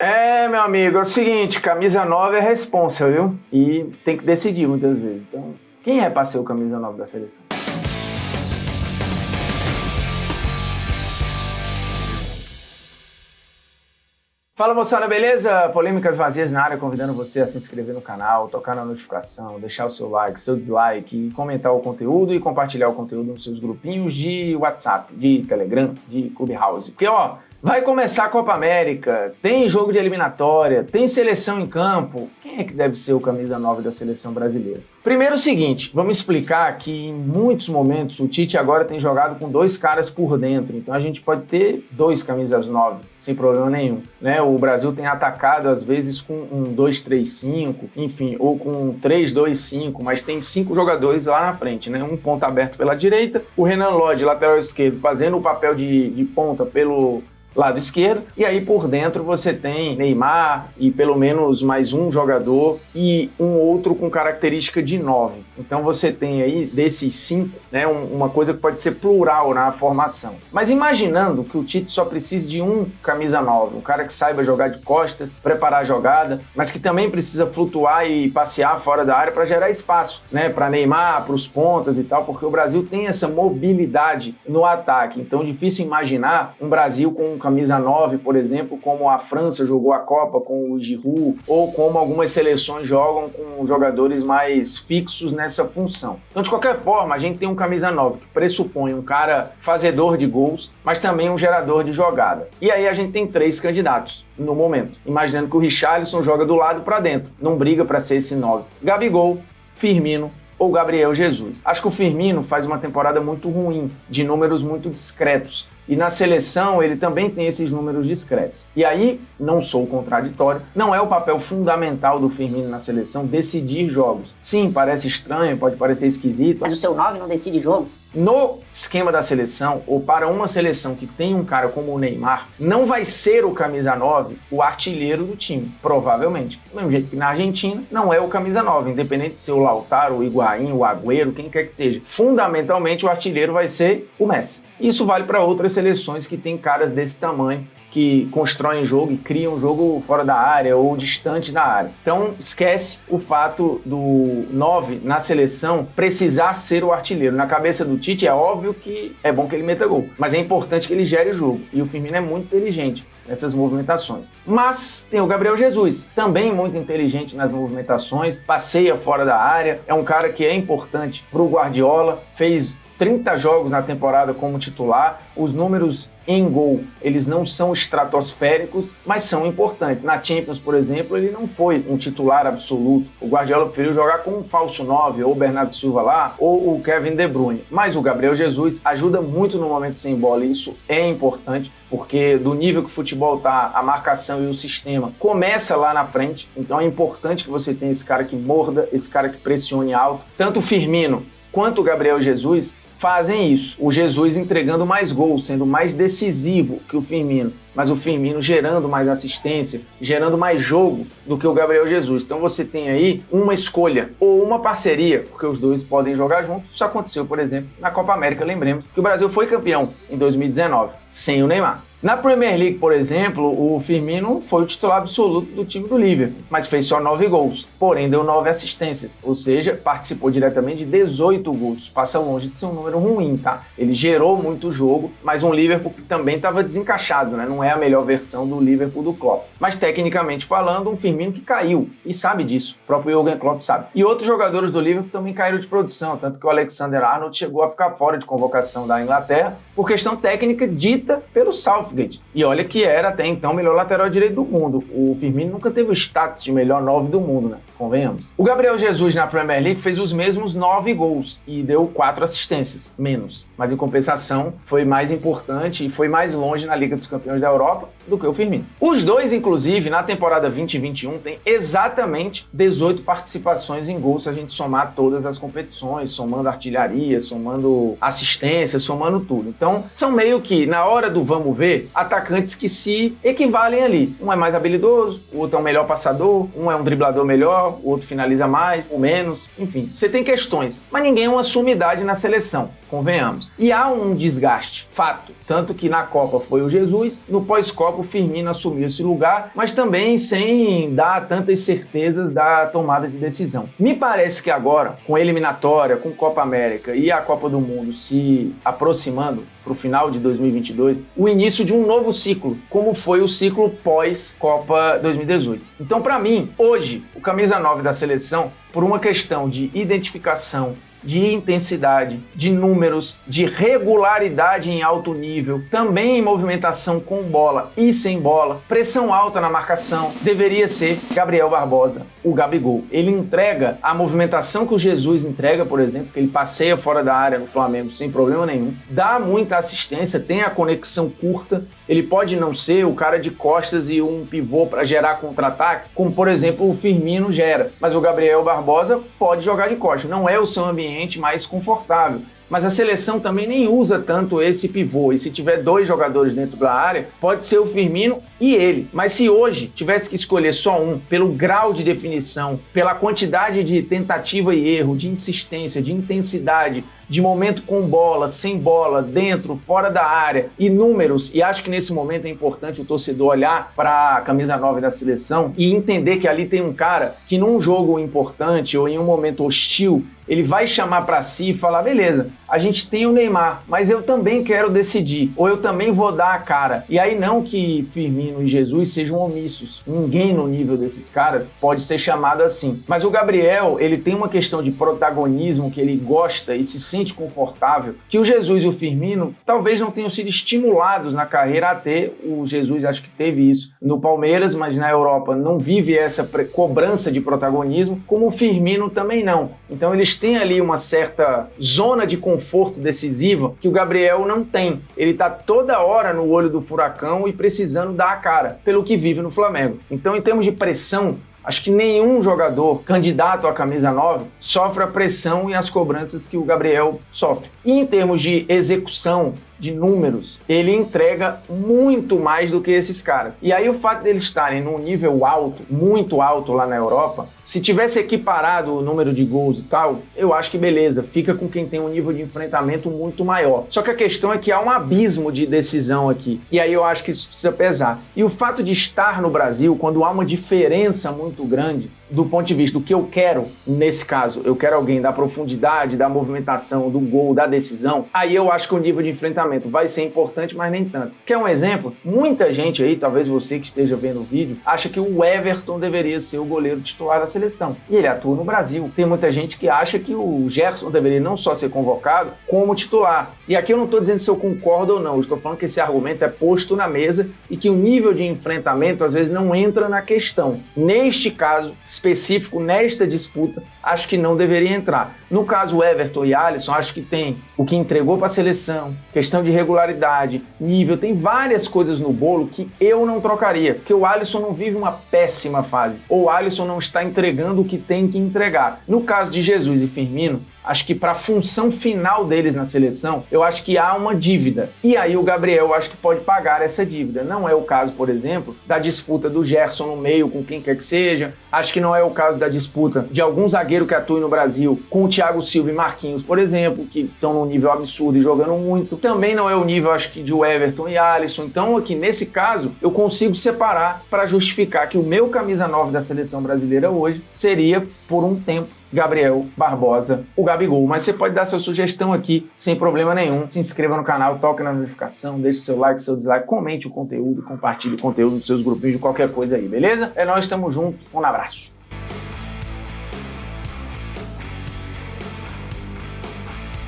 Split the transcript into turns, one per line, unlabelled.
Meu amigo, é o seguinte, camisa 9 é responsa, viu? E tem que decidir muitas vezes. Então, quem é pra ser o camisa 9 da seleção? Fala moçada, beleza? Polêmicas vazias na área, convidando você a se inscrever no canal, tocar na notificação, deixar o seu like, seu dislike, comentar o conteúdo e compartilhar o conteúdo nos seus grupinhos de WhatsApp, de Telegram, de Clubhouse. Porque, vai começar a Copa América, tem jogo de eliminatória, tem seleção em campo. Quem é que deve ser o camisa 9 da seleção brasileira? Primeiro o seguinte, vamos explicar que em muitos momentos o Tite agora tem jogado com 2 caras por dentro, então a gente pode ter 2 camisas 9, sem problema nenhum, né? O Brasil tem atacado às vezes com um 2-3-5, enfim, ou com um 3-2-5, mas tem 5 jogadores lá na frente, né? Um ponta aberto pela direita, o Renan Lodge, lateral esquerdo, fazendo o papel de ponta pelo lado esquerdo, e aí por dentro você tem Neymar e pelo menos mais um jogador e um outro com característica de 9. Então você tem aí desses 5, né, uma coisa que pode ser plural na formação. Mas imaginando que o Tite só precise de um camisa 9, um cara que saiba jogar de costas, preparar a jogada, mas que também precisa flutuar e passear fora da área para gerar espaço, né, para Neymar, para os pontas e tal, porque o Brasil tem essa mobilidade no ataque. Então difícil imaginar um Brasil com um camisa 9, por exemplo, como a França jogou a Copa com o Giroud, ou como algumas seleções jogam com jogadores mais fixos nessa função. Então, de qualquer forma, a gente tem um camisa 9 que pressupõe um cara fazedor de gols, mas também um gerador de jogada. E aí a gente tem 3 candidatos no momento, imaginando que o Richarlison joga do lado para dentro, não briga para ser esse 9. Gabigol, Firmino ou Gabriel Jesus. Acho que o Firmino faz uma temporada muito ruim, de números muito discretos. E na seleção ele também tem esses números discretos. E aí, não sou contraditório, não é o papel fundamental do Firmino na seleção decidir jogos. Sim, parece estranho, pode parecer esquisito.
Mas o seu 9 não decide jogo?
No esquema da seleção, ou para uma seleção que tem um cara como o Neymar, não vai ser o camisa 9 o artilheiro do time, provavelmente. Do mesmo jeito que na Argentina, não é o camisa 9, independente de ser o Lautaro, o Higuaín, o Agüero, quem quer que seja. Fundamentalmente, o artilheiro vai ser o Messi. Isso vale para outras seleções que têm caras desse tamanho, que constroem jogo e criam jogo fora da área ou distante da área. Então, esquece o fato do 9 na seleção precisar ser o artilheiro. Na cabeça do Tite é óbvio que é bom que ele meta gol, mas é importante que ele gere o jogo. E o Firmino é muito inteligente nessas movimentações. Mas tem o Gabriel Jesus, também muito inteligente nas movimentações, passeia fora da área, é um cara que é importante para o Guardiola, fez 30 jogos na temporada como titular, os números em gol, eles não são estratosféricos, mas são importantes. Na Champions, por exemplo, ele não foi um titular absoluto. O Guardiola preferiu jogar com um falso 9, ou o Bernardo Silva lá, ou o Kevin De Bruyne. Mas o Gabriel Jesus ajuda muito no momento sem bola, e isso é importante, porque do nível que o futebol tá, a marcação e o sistema começa lá na frente, então é importante que você tenha esse cara que morda, esse cara que pressione alto. Tanto o Firmino quanto o Gabriel Jesus fazem isso. O Jesus entregando mais gols, sendo mais decisivo que o Firmino, mas o Firmino gerando mais assistência, gerando mais jogo do que o Gabriel Jesus. Então você tem aí uma escolha ou uma parceria, porque os dois podem jogar juntos. Isso aconteceu, por exemplo, na Copa América. Lembremos que o Brasil foi campeão em 2019, sem o Neymar. Na Premier League, por exemplo, o Firmino foi o titular absoluto do time do Liverpool, mas fez só 9 gols, porém deu 9 assistências, ou seja, participou diretamente de 18 gols. Passa longe de ser um número ruim, tá? Ele gerou muito jogo, mas um Liverpool que também estava desencaixado, né? Não é a melhor versão do Liverpool do Klopp. Mas tecnicamente falando, um Firmino que caiu, e sabe disso, o próprio Jürgen Klopp sabe. E outros jogadores do Liverpool também caíram de produção, tanto que o Alexander-Arnold chegou a ficar fora de convocação da Inglaterra por questão técnica dita pelo Southgate. E olha que era até então o melhor lateral direito do mundo. O Firmino nunca teve o status de melhor 9 do mundo, né? Convenhamos. O Gabriel Jesus na Premier League fez os mesmos 9 gols e deu 4 assistências, menos. Mas em compensação foi mais importante e foi mais longe na Liga dos Campeões da Europa do que o Firmino. Os dois, inclusive, na temporada 2021, têm exatamente 18 participações em gols se a gente somar todas as competições, somando artilharia, somando assistência, somando tudo. Então, são meio que, na hora do vamos ver, ter atacantes que se equivalem ali. Um é mais habilidoso, o outro é um melhor passador, um é um driblador melhor, o outro finaliza mais ou menos, enfim. Você tem questões, mas ninguém é uma sumidade na seleção, convenhamos. E há um desgaste, fato. Tanto que na Copa foi o Jesus, no pós-Copa o Firmino assumiu esse lugar, mas também sem dar tantas certezas da tomada de decisão. Me parece que agora, com a eliminatória, com Copa América e a Copa do Mundo se aproximando para o final de 2022, o início de um novo ciclo, como foi o ciclo pós-Copa 2018. Então, para mim, hoje, o camisa 9 da seleção, por uma questão de identificação, de intensidade, de números, de regularidade em alto nível, também em movimentação com bola e sem bola, pressão alta na marcação, deveria ser Gabriel Barbosa, o Gabigol. Ele entrega a movimentação que o Jesus entrega, por exemplo, que ele passeia fora da área no Flamengo sem problema nenhum, dá muita assistência, tem a conexão curta, ele pode não ser o cara de costas e um pivô para gerar contra-ataque, como por exemplo o Firmino gera, mas o Gabriel Barbosa pode jogar de costas, não é o seu ambiente mais confortável. Mas a seleção também nem usa tanto esse pivô. E se tiver dois jogadores dentro da área, pode ser o Firmino e ele. Mas se hoje tivesse que escolher só um, pelo grau de definição, pela quantidade de tentativa e erro, de insistência, de intensidade, de momento com bola, sem bola, dentro, fora da área e números, e acho que nesse momento é importante o torcedor olhar para a camisa 9 da seleção e entender que ali tem um cara que num jogo importante ou em um momento hostil, ele vai chamar para si e falar, beleza, a gente tem o Neymar, mas eu também quero decidir, ou eu também vou dar a cara. E aí não que Firmino e Jesus sejam omissos, ninguém no nível desses caras pode ser chamado assim. Mas o Gabriel, ele tem uma questão de protagonismo que ele gosta e se sente confortável, que o Jesus e o Firmino talvez não tenham sido estimulados na carreira a ter. O Jesus acho que teve isso no Palmeiras, mas na Europa não vive essa cobrança de protagonismo, como o Firmino também não. Então eles têm ali uma certa zona de conforto decisiva que o Gabriel não tem. Ele tá toda hora no olho do furacão e precisando dar a cara, pelo que vive no Flamengo. Então, em termos de pressão, acho que nenhum jogador candidato à camisa 9 sofre a pressão e as cobranças que o Gabriel sofre. E em termos de execução, de números, ele entrega muito mais do que esses caras. E aí o fato deles estarem num nível alto, muito alto lá na Europa, se tivesse equiparado o número de gols e tal, eu acho que beleza, fica com quem tem um nível de enfrentamento muito maior. Só que a questão é que há um abismo de decisão aqui, e aí eu acho que isso precisa pesar. E o fato de estar no Brasil, quando há uma diferença muito grande, do ponto de vista do que eu quero, nesse caso, eu quero alguém da profundidade, da movimentação, do gol, da decisão, aí eu acho que o nível de enfrentamento vai ser importante, mas nem tanto. Quer um exemplo? Muita gente aí, talvez você que esteja vendo o vídeo, acha que o Everton deveria ser o goleiro titular da seleção. E ele atua no Brasil. Tem muita gente que acha que o Gerson deveria não só ser convocado, como titular. E aqui eu não estou dizendo se eu concordo ou não, eu estou falando que esse argumento é posto na mesa e que o nível de enfrentamento às vezes não entra na questão. Neste caso específico, nesta disputa, acho que não deveria entrar. No caso Everton e Alisson, acho que tem o que entregou para a seleção, questão de regularidade, nível, tem várias coisas no bolo que eu não trocaria, porque o Alisson não vive uma péssima fase, ou o Alisson não está entregando o que tem que entregar. No caso de Jesus e Firmino, acho que para a função final deles na seleção, eu acho que há uma dívida. E aí o Gabriel, eu acho que pode pagar essa dívida. Não é o caso, por exemplo, da disputa do Gerson no meio com quem quer que seja. Acho que não é o caso da disputa de algum zagueiro que atue no Brasil com o Thiago Silva e Marquinhos, por exemplo, que estão num nível absurdo e jogando muito. Também não é o nível, acho que, de Everton e Alisson. Então, aqui, nesse caso, eu consigo separar para justificar que o meu camisa 9 da seleção brasileira hoje seria, por um tempo, Gabriel Barbosa, o Gabigol. Mas você pode dar sua sugestão aqui, sem problema nenhum. Se inscreva no canal, toque na notificação, deixe seu like, seu dislike, comente o conteúdo, compartilhe o conteúdo nos seus grupinhos de qualquer coisa aí, beleza? É nóis, tamo junto, um abraço.